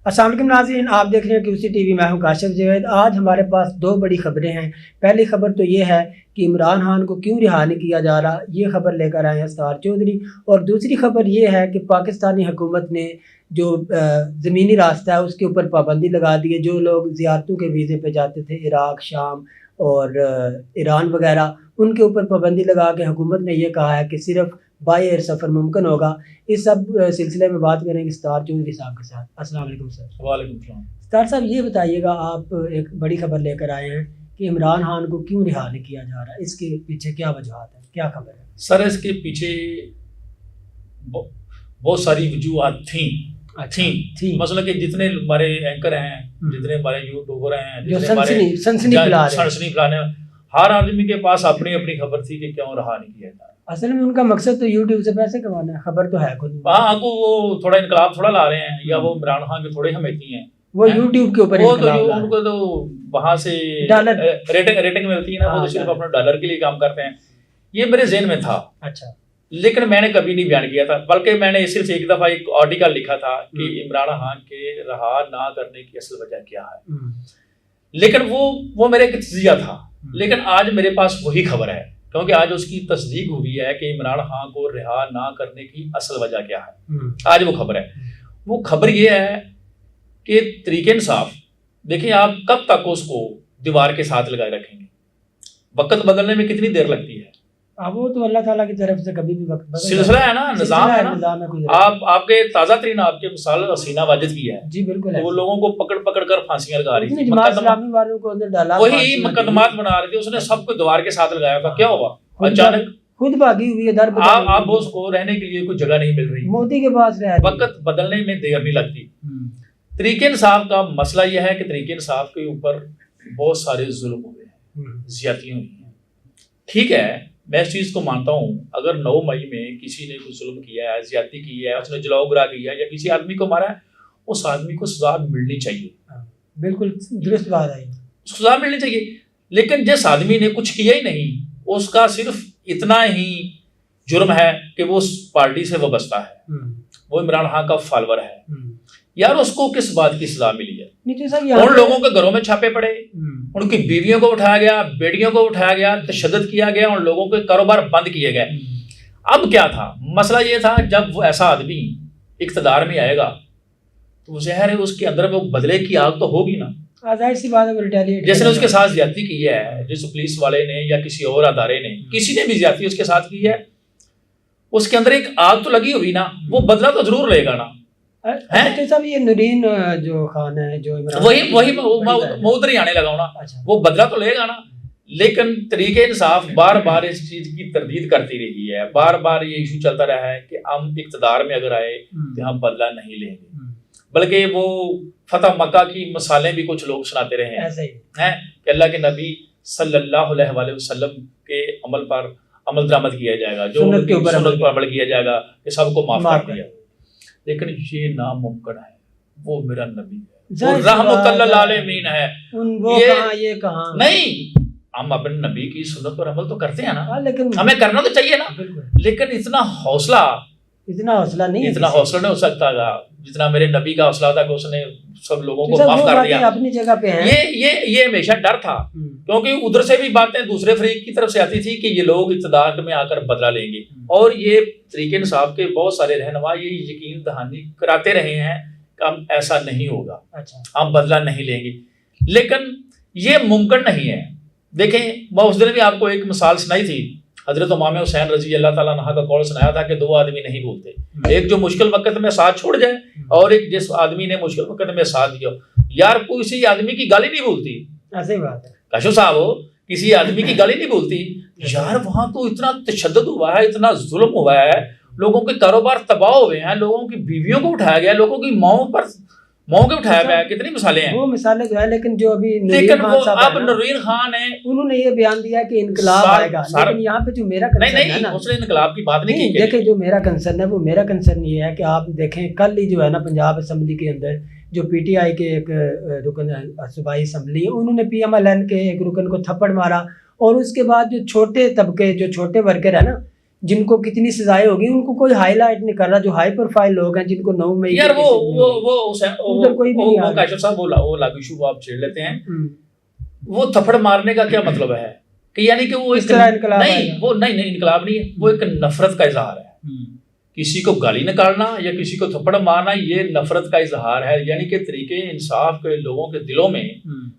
السلام علیکم ناظرین، آپ دیکھ رہے ہیں QC TV، میں ہوں کاشف جاوید۔ آج ہمارے پاس دو بڑی خبریں ہیں۔ پہلی خبر تو یہ ہے کہ عمران خان کو کیوں رہا نہیں کیا جا رہا، یہ خبر لے کر آئے ہیں اسرار چودھری۔ اور دوسری خبر یہ ہے کہ پاکستانی حکومت نے جو زمینی راستہ ہے اس کے اوپر پابندی لگا دی ہے۔ جو لوگ زیارتوں کے ویزے پہ جاتے تھے عراق، شام اور ایران وغیرہ، ان کے اوپر پابندی لگا کے حکومت نے یہ کہا ہے کہ صرف بائی ایئر سفر ممکن ہوگا۔ اس سب سلسلے میں بات کریں گے اسرار چودھری صاحب کے ساتھ۔ السلام علیکم سر۔ وعلیکم السلام۔ اسرار صاحب یہ بتائیے گا، آپ ایک بڑی خبر لے کر آئے ہیں کہ عمران خان کو کیوں رہا نہیں کیا جا رہا، اس کے پیچھے کیا وجوہات ہیں، کیا خبر ہے؟ سر اس کے پیچھے بہت ساری وجوہات تھیں۔ مثلا کہ جتنے ہمارے اینکر ہیں، جتنے ہمارے یوٹیوبر ہیں، جو سنسنی پھیلانے، ہر آدمی کے پاس اپنی اپنی خبر تھی کہ کیوں رہا نہیں کیا جا رہا۔ اصل میں ان کا مقصد تو یوٹیوب سے پیسے کمانا ہے، خبر تو ہے خود۔ ہاں کو وہ تھوڑا انقلاب تھوڑا لا رہے ہیں، یا وہ عمران خان کے تھوڑے حمیتی ہیں، وہ یوٹیوب کے اوپر ان کو تو وہاں سے ریٹنگ ملتی ہے نا، وہ تو صرف اپنے ڈالر کے لیے کام کرتے ہیں۔ یہ میرے ذہن میں تھا، اچھا، لیکن میں نے کبھی نہیں بیان کیا تھا، بلکہ میں نے صرف ایک دفعہ ایک آرٹیکل لکھا تھا کہ عمران خان کے رہا نہ کرنے کی اصل وجہ کیا ہے، لیکن وہ میرا ایک تجزیہ تھا۔ لیکن آج میرے پاس وہی خبر ہے، کیونکہ آج اس کی تصدیق ہوئی ہے کہ عمران خان کو رہا نہ کرنے کی اصل وجہ کیا ہے۔ آج وہ خبر ہے، وہ خبر یہ ہے کہ تحریک انصاف، دیکھیں آپ کب تک اس کو دیوار کے ساتھ لگائے رکھیں گے؟ وقت بدلنے میں کتنی دیر لگتی ہے؟ وہ تو اللہ تعالیٰ کی طرف سے کبھی بھی وقت بدل سلسلہ ہے نا، نظام ہے نا۔ آپ کے تازہ ترین آپ کے مثال حسینہ واجد کی ہے، جی بالکل، وہ لوگوں کو پکڑ پکڑ کر پھانسیاں لگا رہی تھی، جماعت اسلامی والوں کو اندر ڈالا، وہی مقدمات بنا رہی تھی، اس نے سب کو دیوار کے ساتھ لگایا تھا۔ کیا ہوا؟ اچانک خود بھاگی ہوئی ہے، در آپ اس کو رہنے کے لیے کوئی جگہ نہیں مل رہی، مودی کے پاس رہ رہی۔ وقت بدلنے میں دیر نہیں لگتی۔ تحریک انصاف کا مسئلہ یہ ہے کہ تحریک انصاف کے اوپر بہت سارے ظلم ہوئے ہیں، زیادتیاں ہوئی ہیں۔ ٹھیک ہے، میں اس چیز کو مانتا ہوں، اگر 9 مئی میں کسی نے کوئی ظلم کیا ہے، زیادتی کی ہے، اس نے جلاؤ گرا کیا ہے، یا کسی آدمی کو مارا ہے، اس آدمی کو سزا ملنی چاہیے۔ بالکل درست بات ہے، سزا ملنی چاہیے۔ لیکن جس آدمی نے کچھ کیا ہی نہیں، اس کا صرف اتنا ہی جرم ہے کہ وہ اس پارٹی سے وابستہ ہے، وہ عمران خان کا فالوور ہے، یار اس کو کس بات کی سزا ملی ہے؟ ان لوگوں کے گھروں میں چھاپے پڑے، ان کی بیویوں کو اٹھایا گیا، بیٹیوں کو اٹھایا گیا، تشدد کیا گیا، ان لوگوں کے کاروبار بند کیے گئے۔ اب کیا تھا مسئلہ؟ یہ تھا جب وہ ایسا آدمی اقتدار میں آئے گا تو ظاہر ہے اس کے اندر وہ بدلے کی آگ تو ہوگی نا، ظاہر سی بات ہے۔ جس نے اس کے ساتھ زیادتی کی ہے، جس پولیس والے نے یا کسی اور ادارے نے، کسی نے بھی زیادتی اس کے ساتھ کی ہے، اس کے اندر ایک آگ تو لگی ہوئی نا، وہ بدلہ تو ضرور لے گا نا۔ صاحب یہ نورین جو خان ہے، جو وہی میں ادھر ہی آنے لگا نا، وہ بدلہ تو لے گا نا۔ لیکن تحریک انصاف بار بار اس چیز کی تردید کرتی رہی ہے، بار بار یہ ایشو چلتا رہا ہے کہ ہم اقتدار میں اگر آئے تو ہم بدلہ نہیں لیں گے، بلکہ وہ فتح مکہ کی مثالیں بھی کچھ لوگ سناتے رہے ہیں کہ اللہ کے نبی صلی اللہ علیہ وآلہ وسلم کے عمل پر عمل درآمد کیا جائے گا، جو سنت پر عمل کیا جائے گا کہ سب کو معاف کر دیا۔ لیکن یہ ناممکن ہے، وہ میرا نبی ہے، وہ رحمت للعالمین ہے، یہ کہاں نہیں؟ ہم اپنے نبی کی سنت پر عمل تو کرتے ہیں نا، لیکن ہمیں کرنا تو چاہیے نا، لیکن اتنا حوصلہ نہیں ہو سکتا گا جتنا میرے نبی کا حوصلہ تھا کہ اس نے سب لوگوں کو معاف کر دیا۔ اپنی جگہ پہ یہ ہمیشہ ڈر تھا، کیونکہ ادھر سے بھی باتیں دوسرے فریق کی طرف سے آتی تھی کہ یہ لوگ اقتدار میں آ کر بدلہ لیں گے، اور یہ تحریک انصاف کے بہت سارے رہنما یہ یقین دہانی کراتے رہے ہیں کہ ہم ایسا نہیں ہوگا، ہم بدلہ نہیں لیں گے، لیکن یہ ممکن نہیں ہے۔ دیکھیں میں اس دن بھی آپ کو ایک مثال سنائی تھی، حضرت امام حسین رضی اللہ تعالیٰ عنہ کا قول سنایا تھا کہ 2 آدمی نہیں بولتے، ایک جو مشکل وقت میں ساتھ چھوڑ جائے، اور ایک جس آدمی نے مشکل وقت میں ساتھ دیا۔ یار کوئی کسی آدمی کی گالی نہیں بولتی، ایسی بات ہے کاشف صاحب، کسی آدمی کی گالی نہیں بولتی یار، وہاں تو اتنا تشدد ہوا ہے، اتنا ظلم ہوا ہے، لوگوں کے کاروبار تباہ ہوئے ہیں، لوگوں کی بیویوں کو اٹھایا گیا، لوگوں کی ماؤں کے اٹھایا گیا، کتنی مثالیں ہیں، وہ مثالیں جو ہے۔ لیکن جو ابھی اب نورین خان ہے، انہوں نے یہ بیان دیا کہ انقلاب آئے گا، لیکن یہاں پہ جو میرا کنسرن ہے نا، اس نے انقلاب کی بات نہیں کی۔ دیکھیں جو میرا کنسرن ہے، وہ میرا کنسرن یہ ہے کہ آپ دیکھیں کل ہی جو ہے نا پنجاب اسمبلی کے اندر جو پی ٹی آئی کے ایک رکن صوبائی اسمبلی، انہوں نے پی ایم ایل این کے ایک رکن کو تھپڑ مارا، اور اس کے بعد جو چھوٹے طبقے، جو چھوٹے ورکر ہے نا، جن کو کتنی سزائیں ہوگی ان کو کوئی ہائی لائٹ نہیں کر رہا، جو ہائی پروفائل لوگ ہیں جن کو 9 مئی یار وہ کاشف صاحب وہ لاگو ایشو آپ چھیڑ لیتے ہیں. وہ تھپڑ مارنے کا کیا مطلب ہے کہ یعنی کہ وہ نہیں انقلاب نہیں ہے، وہ ایک نفرت کا اظہار ہے. کسی کو گالی نکالنا یا کسی کو تھپڑ مارنا یہ نفرت کا اظہار ہے، یعنی کہ طریقے انصاف کے لوگوں کے دلوں میں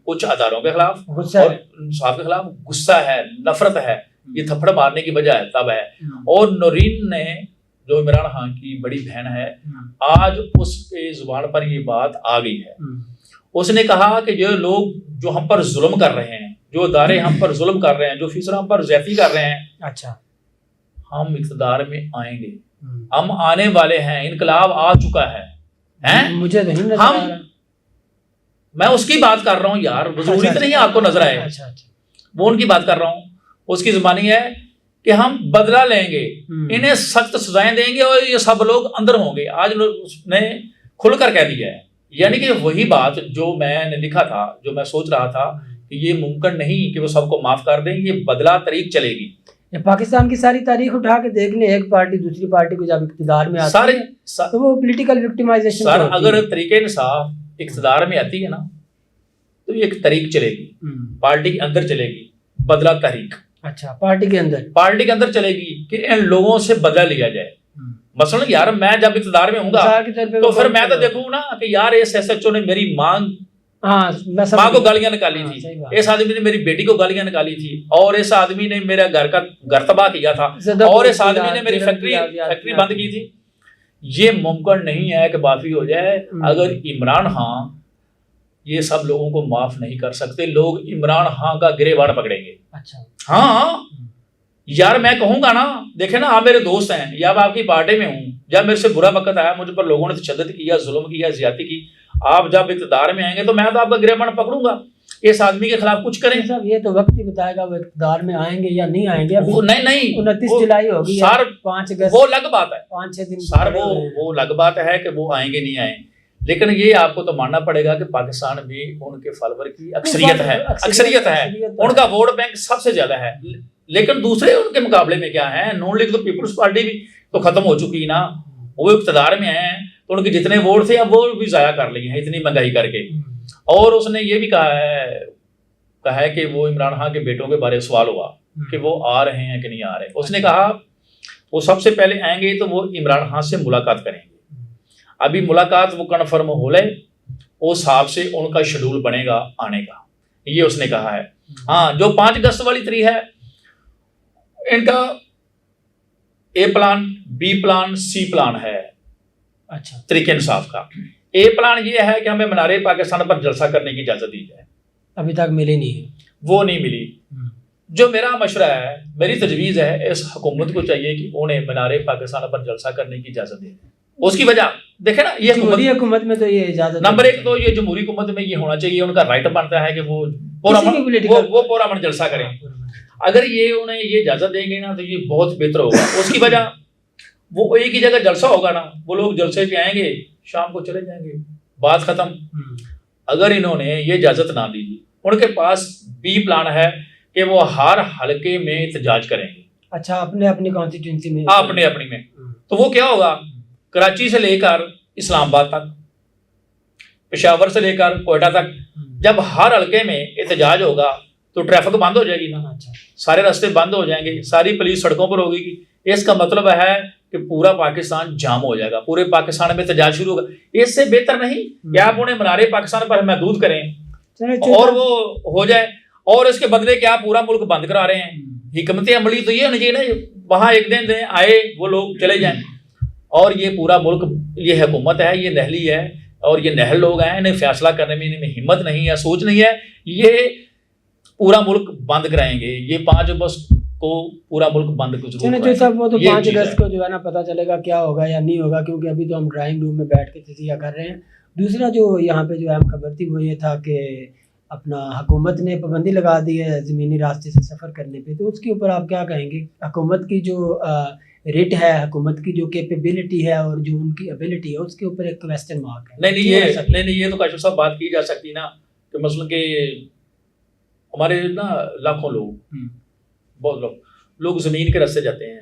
کچھ اداروں کے خلاف اور انصاف کے خلاف غصہ ہے، نفرت ہے. یہ تھپڑ مارنے کی وجہ ہے تب ہے. اور نورین نے جو عمران خان کی بڑی بہن ہے، آج اس کے زبان پر یہ بات آ گئی ہے. اس نے کہا کہ یہ لوگ جو ہم پر ظلم کر رہے ہیں، جو ادارے ہم پر ظلم کر رہے ہیں، جو فیصد ہم پر زیادتی کر رہے ہیں، اچھا ہم اقتدار میں آئیں گے، ہم آنے والے ہیں، انقلاب آ چکا ہے. مجھے نہیں ہم میں اس کی بات کر رہا ہوں یار، ضروری تو نہیں آپ کو نظر آئے، وہ ان کی بات کر رہا ہوں. اس کی زبانی ہے کہ ہم بدلہ لیں گے، انہیں سخت سزائیں دیں گے اور یہ سب لوگ اندر ہوں گے. آج اس نے کھل کر کہہ دیا ہے، یعنی کہ وہی بات جو میں نے لکھا تھا، جو میں سوچ رہا تھا کہ یہ ممکن نہیں کہ وہ سب کو معاف کر دیں، یہ بدلہ طریق چلے گی. پاکستان کی ساری تاریخ اٹھا کے دیکھ لیں، ایک پارٹی دوسری پارٹی کو جب اقتدار میں آتی ہے تو وہ پولیٹیکل وکٹمائزیشن. سر اگر طریقہ انصاف اقتدار میں آتی ہے نا تو یہ ایک طریق چلے گی، پارٹی کے اندر چلے گی، بدلہ تحریک. اچھا پارٹی کے اندر چلے گی کہ ان لوگوں سے بدلہ لیا جائے. مثلا یار میں جب اقتدار میں ہوں گا تو پھر میں تو دیکھوں گا کہ یار اس ایس ایچ او نے میری ماں کو گالیاں نکالی تھی، اس آدمی نے میری بیٹی کو گالیاں نکالی تھی، اور اس آدمی نے میرا گھر تباہ کیا تھا، اور اس آدمی نے میری فیکٹری بند کی تھی. یہ ممکن نہیں ہے کہ معافی ہو جائے. اگر عمران خان یہ سب لوگوں کو معاف نہیں کر سکتے، لوگ عمران خان کا گریبان پکڑیں گے. ہاں یار میں کہوں گا نا، دیکھیں نا آپ میرے دوست ہیں یا میں آپ کی پارٹی میں ہوں، جب میرے سے برا وقت آیا، مجھ پر لوگوں نے تشدد کیا، ظلم کیا، زیادتی کی، آپ جب اقتدار میں آئیں گے تو میں تو آپ کا گریبان پکڑوں گا. اس آدمی کے خلاف کچھ کریں. صاحب یہ تو وقت ہی بتائے گا وہ اقتدار میں آئیں گے یا نہیں آئیں گے. نہیں 29 جولائی ہوگی سر، 5 اگست وہ الگ بات ہے، 5-6 دن سر وہ الگ بات ہے کہ وہ آئیں گے نہیں آئیں. لیکن یہ آپ کو تو ماننا پڑے گا کہ پاکستان بھی ان کے فالوور کی اکثریت ہے، ان کا ووٹ بینک سب سے زیادہ ہے. لیکن دوسرے ان کے مقابلے میں کیا ہے، نون لیگ تو پیپلز پارٹی بھی تو ختم ہو چکی نا، وہ اقتدار میں ہیں تو ان کے جتنے ووٹ تھے اب وہ بھی ضائع کر لیے ہیں اتنی مہنگائی کر کے. اور اس نے یہ بھی کہا ہے کہ وہ عمران خان کے بیٹوں کے بارے سوال ہوا کہ وہ آ رہے ہیں کہ نہیں آ رہے. اس نے کہا وہ سب سے پہلے آئیں گے تو وہ عمران خان سے ملاقات کریں گے. ابھی ملاقات وہ کنفرم ہو لے، اس حساب سے ان کا شیڈول بنے گا آنے کا، یہ اس نے کہا ہے. ہاں جو 5 اگست والی تاریخ ہے، ان کا A plan, B plan, C plan ہے. اچھا طریقہ انصاف کا اے پلان یہ ہے کہ ہمیں منار پاکستان پر جلسہ کرنے کی اجازت دی جائے. ابھی تک ملی نہیں ہے، وہ نہیں ملی. جو میرا مشورہ ہے، میری تجویز ہے، اس حکومت کو چاہیے کہ انہیں منار پاکستان پر جلسہ کرنے کی اجازت دے. اس کی وجہ دیکھیں نا، یہ جمہوری حکومت میں تو یہ اجازت نمبر 1 تو یہ جمہوری حکومت میں یہ ہونا چاہیے، ان کا رائٹ بنتا ہے کہ وہ پورا من جلسہ کریں. اگر یہ انہیں یہ اجازت دیں گے نا تو یہ بہت بہتر ہوگا. اس کی وجہ وہ ایک ہی جگہ جلسہ ہوگا نا، وہ لوگ جلسے پہ آئیں گے، شام کو چلے جائیں گے، بات ختم. اگر انہوں نے یہ اجازت نہ دی، ان کے پاس بی پلان ہے کہ وہ ہر حلقے میں احتجاج کریں گے. اچھا اپنی کانسٹیٹوئنسی میں، اپنی میں. تو وہ کیا ہوگا، کراچی سے لے کر اسلام آباد تک، پشاور سے لے کر کوئٹہ تک، جب ہر حلقے میں احتجاج ہوگا تو ٹریفک بند ہو جائے گی نا، سارے راستے بند ہو جائیں گے، ساری پولیس سڑکوں پر ہوگی گی. اس کا مطلب ہے کہ پورا پاکستان جام ہو جائے گا، پورے پاکستان میں احتجاج شروع ہوگا. اس سے بہتر نہیں کہ آپ انہیں منار پاکستان پر محدود کریں اور وہ ہو جائے، اور اس کے بدلے کہ آپ پورا ملک بند کرا رہے ہیں. حکمت عملی تو یہ ہونی چاہیے نا، وہاں ایک دن آئے وہ لوگ چلے جائیں، اور یہ پورا ملک، یہ حکومت ہے، یہ نہلی ہے، اور یہ نہل لوگ ہیں، انہیں فیصلہ کرنے میں انہیں ہمت نہیں ہے، سوچ نہیں ہے. یہ پورا ملک بند کرائیں گے، یہ 5 اگست کو پورا ملک بند کو ضرور کرائیں گے. وہ تو 5 اگست کو جو ہے نا پتہ چلے گا کیا ہوگا یا نہیں ہوگا، کیونکہ ابھی تو ہم ڈرائنگ روم میں بیٹھ کے تجزیہ کر رہے ہیں. دوسرا جو یہاں پہ جو اہم خبر تھی وہ یہ تھا کہ اپنا حکومت نے پابندی لگا دی ہے زمینی راستے سے سفر کرنے پہ، تو اس کے اوپر آپ کیا کہیں گے؟ حکومت کی جو ریٹ ہے، حکومت کی جو کیپیبلٹی ہے اور جو ان کی ابیلٹی ہے، اس کے اوپر ایک کویسچن مارک ہے. نہیں یہ تو کاشف صاحب بات کی جا سکتی نا، کہ مثلا کہ ہمارے نا لاکھوں لوگ، بہت لوگ زمین کے راستے جاتے ہیں،